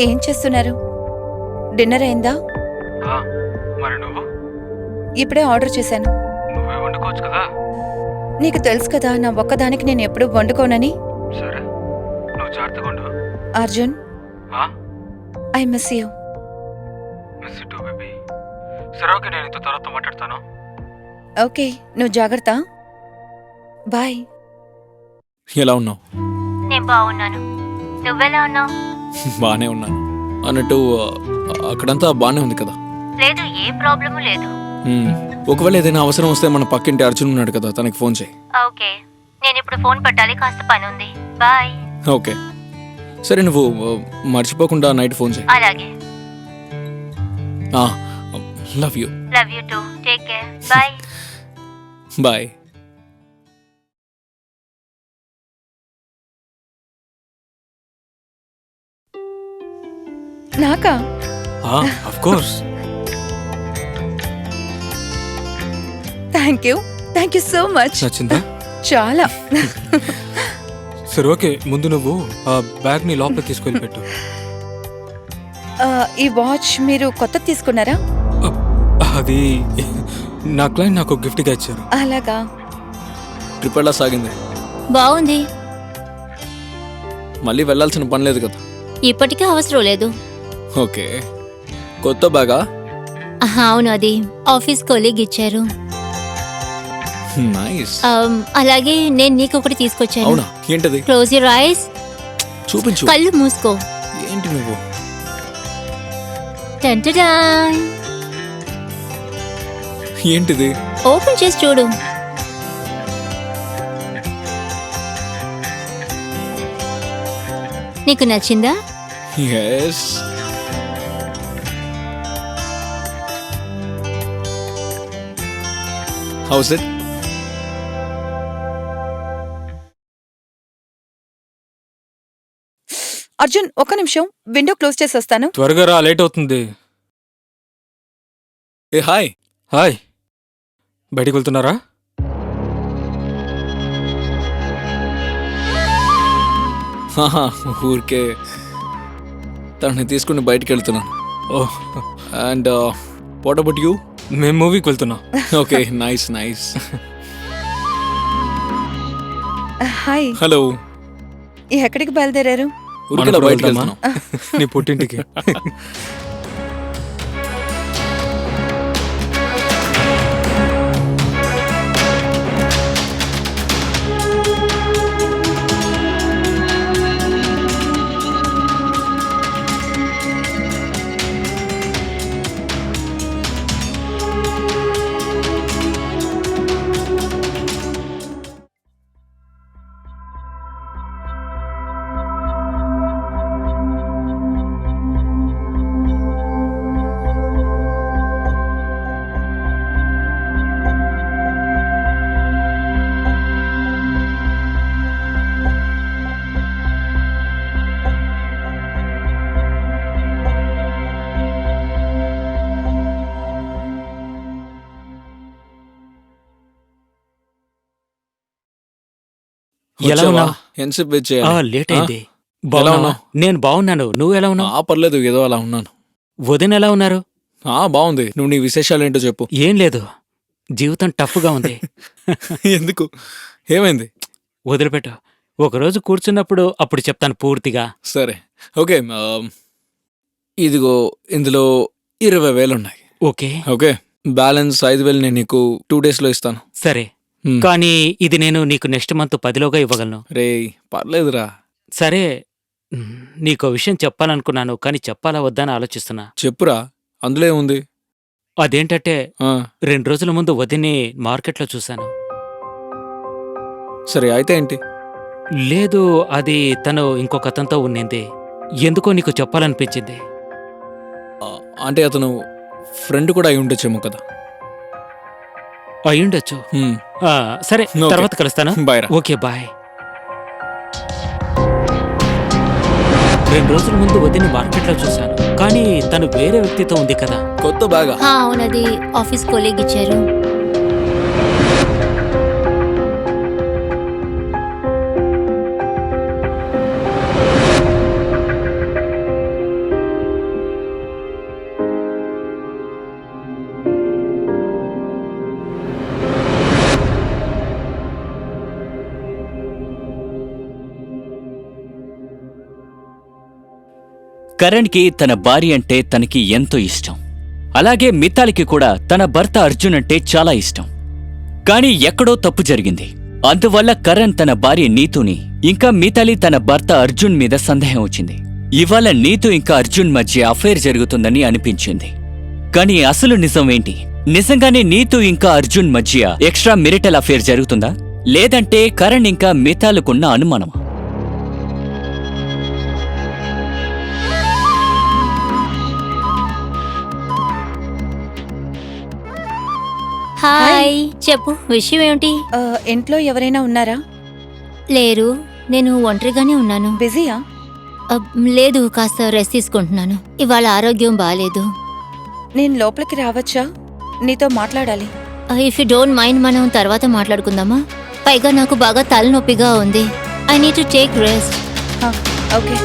ఏం చేస్తున్నారు? డిన్నర్ అయిందా? మరి నువ్వు? ఇప్పుడే ఆర్డర్ చేశాను. నువ్వే వండుకోవచ్చు కదా. నీకు తెలుసు కదా నా ఒక్కదానికి నేను ఎప్పుడూ వండుకోనని. సరే, నువ్వు జాగ్రత్తగా ఉండు. Arjun, I miss you. Miss you too baby. సరే, ఓకే, నేను ఇంత తర్వాత మాట్లాడతాను. ఓకే, నువ్వు జాగ్రత్త. బాయ్. ఎలా ఉన్నావు? నేను బాగున్నాను. నువ్వెలా ఉన్నావు? బాగానే ఉన్నాను. అన్నట్టు అక్కడంతా బాగానే ఉంది కదా? లేదు, ఏ ప్రాబ్లము లేదు. ఒకవేళ ఏదైనా అవసరం వస్తే మన పక్కింటి అర్జున్ ఉన్నాడు కదా, తనకి ఫోన్ చేయి. ఓకే, నేను ఇప్పుడు ఫోన్ పెట్టాలి, కాస్త పని ఉంది. బాయ్. ఓకే, సరే, నువ్వు మర్చిపోకుండా నైట్ ఫోన్ చేయి. అలాగే. Love you. Love you too. Take care. Bye. Bye. నాకా? Of course. Thank you so much. నచ్చిందా? చాలా. సరే, ఓకే, ముందు నువ్వు ఆ బ్యాగ్ ని లోపల తీసుకెళ్ళి పెట్టు. ఈ వాచ్ మీరు కొత్త తీసుకున్నారా? అది నా క్లయింట్ నాకు గిఫ్ట్గా ఇచ్చారు. అలాగా? ట్రిప్ ఎలా సాగింది? బాగుంది. మళ్ళీ వెళ్ళాల్సిన పని లేదు కదా? ఇప్పటికే అవసరం లేదు. ఓకే, కొత్త బ్యాగా? అవును, అది ఆఫీస్ కొలీగ్ ఇచ్చారు. నైస్. అలాగే నేను నీకు ఒకటి తీసుకొచ్చాను. అవునా? ఏంటది? Close your eyes. చూపించు. కళ్ళు మూసుకో. ఏంటి నువ్వు? టంటడాన్. ఏంటిది? ఓపెన్ చేసి చూడు. నీకు నచ్చిందా? Yes. How's it? అర్జున్, ఒక్క నిమిషం, విండో క్లోజ్ చేసి వస్తాను. త్వరగా రా, లేట్ అవుతుంది. ఏ హాయ్. హాయ్, బయటికి వెళ్తున్నారా? ఊరికే తనని తీసుకుని బయటికి వెళ్తున్నాను. ఓహ్, అండ్ వాట్ అబౌట్ యూ? మేము మూవీకి వెళ్తున్నాం. Okay, nice nice. Hi. Hello. ఎక్కడికి బయలుదేరారు? ఊరికే మనం బయటికి వెళ్దామా? వెళ్తున్నాం. నీ పుట్టింటికి. ఎలా వచ్చావా? ఉన్నావు? ఎంతసేపు వెయిట్ చేయాలి? లేట్ అయింది. ఎలా బాగున్నావా? ఉన్నావు? నేను బాగున్నాను. నువ్వు ఎలా ఉన్నావు? పర్లేదు, ఏదో అలా ఉన్నాను. వదిన ఎలా ఉన్నారు? బాగుంది. నువ్వు నీ విశేషాలు ఏంటో చెప్పు. ఏం లేదు, జీవితం టఫ్గా ఉంది. ఎందుకు? ఏమైంది? వదిలిపెట్టు, ఒకరోజు కూర్చున్నప్పుడు అప్పుడు చెప్తాను పూర్తిగా. సరే, ఓకే. ఇదిగో, ఇందులో 20,000 ఉన్నాయి. ఓకే ఓకే, బ్యాలెన్స్ 5,000 నేను నీకు 2 days లో ఇస్తాను. సరే, కానీ ఇది నేను నీకు నెక్స్ట్ మంత్ 10లోగా ఇవ్వగలను. రే, పర్లేదురా. సరే, నీకో విషయం చెప్పాలనుకున్నాను, కానీ చెప్పాలా వద్దని ఆలోచిస్తున్నా. చెప్పురా, అందులో ఏముంది? అదేంటంటే, ఆ, 2 రోజుల ముందు వదిన్ని మార్కెట్లో చూశాను. సరే, అయితే ఏంటి? లేదు, అది తను ఇంకొక అతనితో ఉన్నింది. ఎందుకో నీకు చెప్పాలనిపించింది. అంటే అతను ఫ్రెండ్ కూడా అయి ఉండొచ్చేమో కదా. అయ్యుండొచ్చు. హ్మ్. సరే, ఓకే. తర్వాత కలుస్తాను. బాయ్ రా. Okay, bye. 2 రోజుల ముందు వదిని మార్కెట్లో చూశాను, కానీ తను వేరే వ్యక్తితో ఉంది కదా. కొత్త బ్యాగా? అవునది ఆఫీస్ కొలీగ్ ఇచ్చారు. కరణ్కి తన భార్య అంటే తనకి ఎంతో ఇష్టం. అలాగే మితాలికి కూడా తన భర్త అర్జున్ అంటే చాలా ఇష్టం. కానీ ఎక్కడో తప్పు జరిగింది. అందువల్ల కరణ్ తన భార్య నీతుని ఇంకా మితాలి తన భర్త అర్జున్ మీద సందేహం వచ్చింది. ఇవాళ నీతు ఇంకా అర్జున్ మధ్య అఫైర్ జరుగుతుందని అనిపించింది. కానీ అసలు నిజం ఏంటి? నిజంగానే నీతు ఇంకా అర్జున్ మధ్య ఎక్స్ట్రా మిరిటల్ అఫైర్ జరుగుతుందా, లేదంటే కరణ్ ఇంకా మితాలుకున్న అనుమానమా? హాయ్, చెప్పు విషయం ఏమిటి? ఇంట్లో ఎవరైనా ఉన్నారా? లేరు, నేను ఒంటరిగానే ఉన్నాను. బిజీయా? లేదు, కాస్త రెస్ట్ తీసుకుంటున్నాను. ఇవాళ ఆరోగ్యం బాగాలేదు. నేను లోపలికి రావచ్చా? నీతో మాట్లాడాలి. ఇఫ్ యూ డోంట్ మైండ్ మనం తర్వాత మాట్లాడుకుందామా? పైగా నాకు బాగా తలనొప్పిగా ఉంది. I need to take rest. Okay.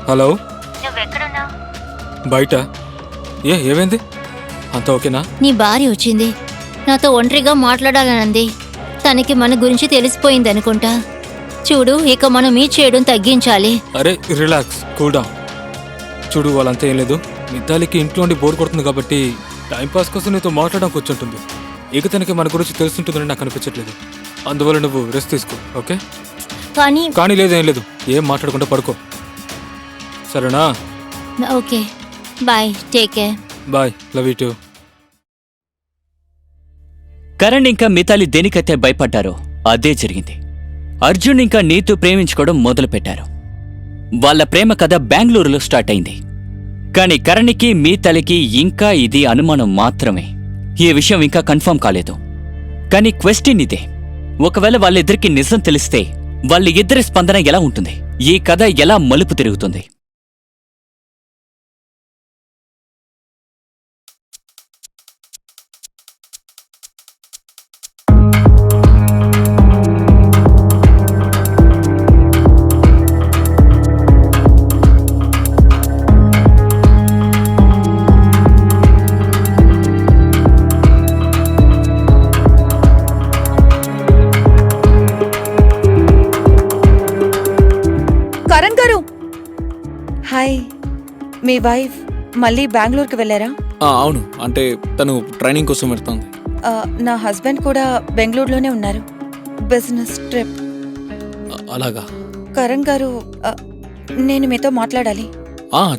Hello, నువ్వెక్కడున్నావు? బయట. ఏమైంది? అంతా ఓకేనా? నీ భార్య వచ్చింది, నాతో ఒంటరిగా మాట్లాడాలనంది. తనకి మన గురించి తెలిసిపోయింది అనుకుంటా. చూడు, ఇక మనం మీట్ చేయడం తగ్గించాలి. అరే రిలాక్స్, కూల్ డౌన్. చూడు, వాళ్ళంతా ఏం లేదు. మితాలికి ఇంట్లో ఉండి బోర్ కొడుతుంది కాబట్టి టైంపాస్ కోసం నీతో మాట్లాడడానికి వచ్చి ఉంటుంది. ఇక తనకి మన గురించి తెలుసుంటుందని నాకు అనిపించట్లేదు. అందువల్ల నువ్వు రెస్ట్ తీసుకో, ఓకే? కానీ లేదు, ఏం లేదు. ఏం మాట్లాడకుండా పడుకో, సరేనా? Okay, bye, take care. Bye, love you too. Karan ఇంకా మితాలి దేనికైతే భయపడ్డారో అదే జరిగింది. అర్జున్ ఇంకా నీతు ప్రేమించుకోవడం మొదలుపెట్టారు. వాళ్ళ ప్రేమ కథ బెంగళూరులో స్టార్ట్ అయింది. కానీ కరణ్కి మితాలికి ఇంకా ఇది అనుమానం మాత్రమే. ఈ విషయం ఇంకా కన్ఫర్మ్ కాలేదు. కానీ క్వశ్చన్ ఇదే, ఒకవేళ వాళ్ళిద్దరికి నిజం తెలిస్తే వాళ్ళ ఇద్దరి స్పందన ఎలా ఉంటుంది? ఈ కథ ఎలా మలుపు తిరుగుతుంది? కరణ్ గారు, హాయ్. మీ వైఫ్ మళ్ళీ బెంగళూరుకి వెళ్ళారా? అవును, అంటే తను ట్రైనింగ్ కోసం వెళ్తుంది. నా హస్బెండ్ కూడా బెంగళూరులోనే ఉన్నారు, బిజినెస్ ట్రిప్. అలాగా? కరణ్ గారు, నేను మీతో మాట్లాడాలి.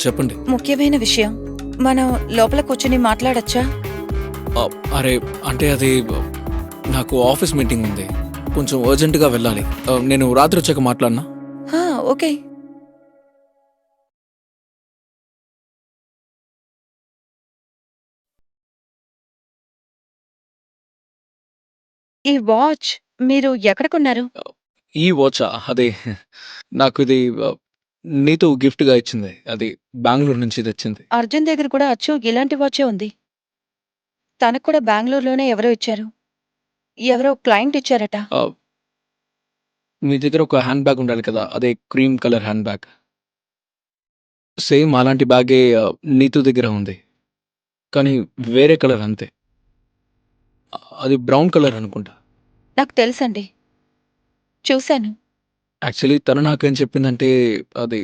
చెప్పండి. ముఖ్యమైన విషయం. మనం లోపల కూర్చొని మాట్లాడచ్చా? అరే, అంటే అది నాకు ఆఫీస్ మీటింగ్ ఉంది, కొంచెం అర్జెంటుగా వెళ్ళాలి. నేను రాత్రి వచ్చాక మాట్లాడినా? ఓకే. ఈ వాచ్ మీరు ఎక్కడ కొన్నారు? ఈ వాచా? అదే నాకు ఇది నీతో గిఫ్ట్గా ఇచ్చింది. అది బెంగళూరు నుంచి తెచ్చింది. అర్జున్ దగ్గర కూడా అచ్చు ఇలాంటి వాచే ఉంది. తనకు కూడా బెంగళూరులోనే ఎవరో ఇచ్చారు. ఎవరో క్లయింట్ ఇచ్చారట. మీ దగ్గర ఒక హ్యాండ్ బ్యాగ్ ఉండాలి కదా, అదే cream colour hand bag. Same అలాంటి బ్యాగే నీతు దగ్గర ఉంది, కానీ వేరే కలర్ అంతే. అది బ్రౌన్ కలర్ అనుకుంటా. నాకు తెలుసండి, చూశాను. యాక్చువల్లీ తను నాకేం చెప్పిందంటే అది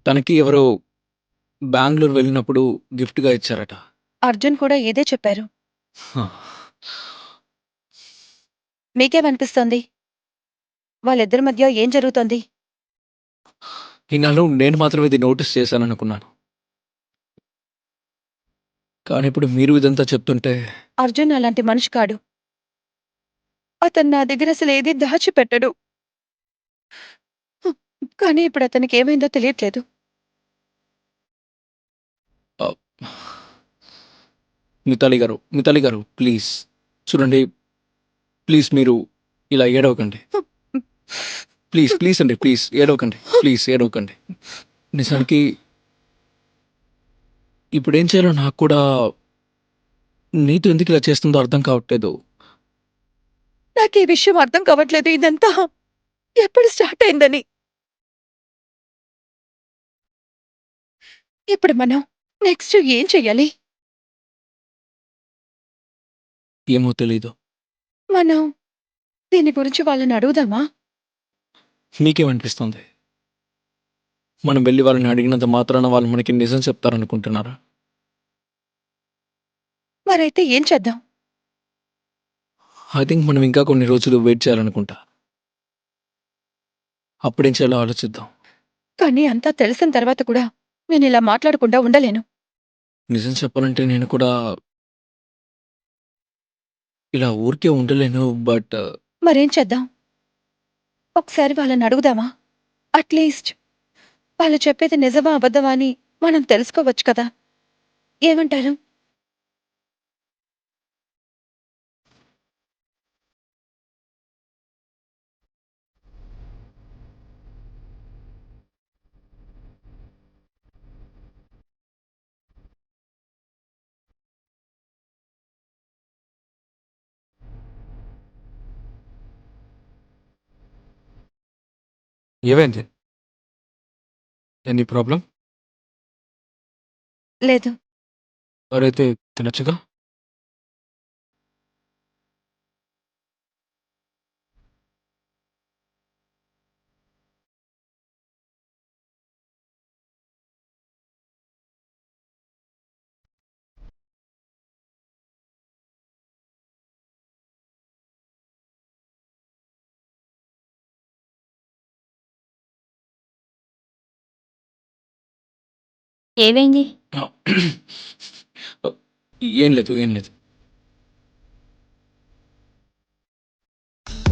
తనకి ఎవరో బెంగళూరు వెళ్ళినప్పుడు గిఫ్ట్గా ఇచ్చారట. అర్జున్ కూడా ఇదే చెప్పారు. మీకేమనిపిస్తోంది? వాళ్ళిద్దరి మధ్య ఏం జరుగుతోంది? ఈనాడు నేను మాత్రం ఇది నోటీస్ చేశాను అనుకున్నాను, కానీ ఇప్పుడు మీరు ఇదంతా చెప్తుంటే. అర్జున్ అలాంటి మనిషి కాడు. అతను నా దగ్గర అసలు ఏది దాచిపెట్టడు. కానీ ఇప్పుడు అతనికి ఏమైందో తెలియట్లేదు. మితాలి గారు ప్లీజ్ చూడండి, ప్లీజ్ మీరు ఇలా ఏడవకండి. ప్లీజ్ అండి, ప్లీజ్ ఏడవకండి. నిజానికి ఇప్పుడు ఏం చేయాలో నాకు కూడా నీతో ఎందుకు ఇలా చేస్తుందో అర్థం కావట్లేదు. నాకు ఈ విషయం అర్థం కావట్లేదు ఇదంతా ఎప్పుడు స్టార్ట్ అయిందని. ఇప్పుడు మనం నెక్స్ట్ ఏం చెయ్యాలి? ఏమో తెలీదు. మనం దీని గురించి వాళ్ళని అడుగుదామా? మీకేమనిపిస్తుంది? మనం వెళ్ళి వాళ్ళని అడిగినంత మాత్రాన వాళ్ళు మనకి నిజం చెప్తారనుకుంటున్నారా? మరైతే ఏం చేద్దాం? ఐ థింక్ మనం ఇంకా కొన్ని రోజులు వెయిట్ చేయాలనుకుంటా. అప్పుడేం చేయాలో ఆలోచిద్దాం. కానీ అంతా తెలిసిన తర్వాత కూడా నేను ఇలా మాట్లాడకుండా ఉండలేను. నిజం చెప్పాలంటే నేను కూడా ఇలా ఊరికే ఉండలేను. బట్ మరేం చేద్దాం? ఒకసారి వాళ్ళని అడుగుదామా? అట్లీస్ట్ వాళ్ళు చెప్పేది నిజమా అబద్ధమా అని మనం తెలుసుకోవచ్చు కదా! ఏమంటారు? ఏమైంది? Any problem? లేదు. మరైతే తినచ్చుగా? ఏమైంది? ఏం లేదు, ఏం లేదు.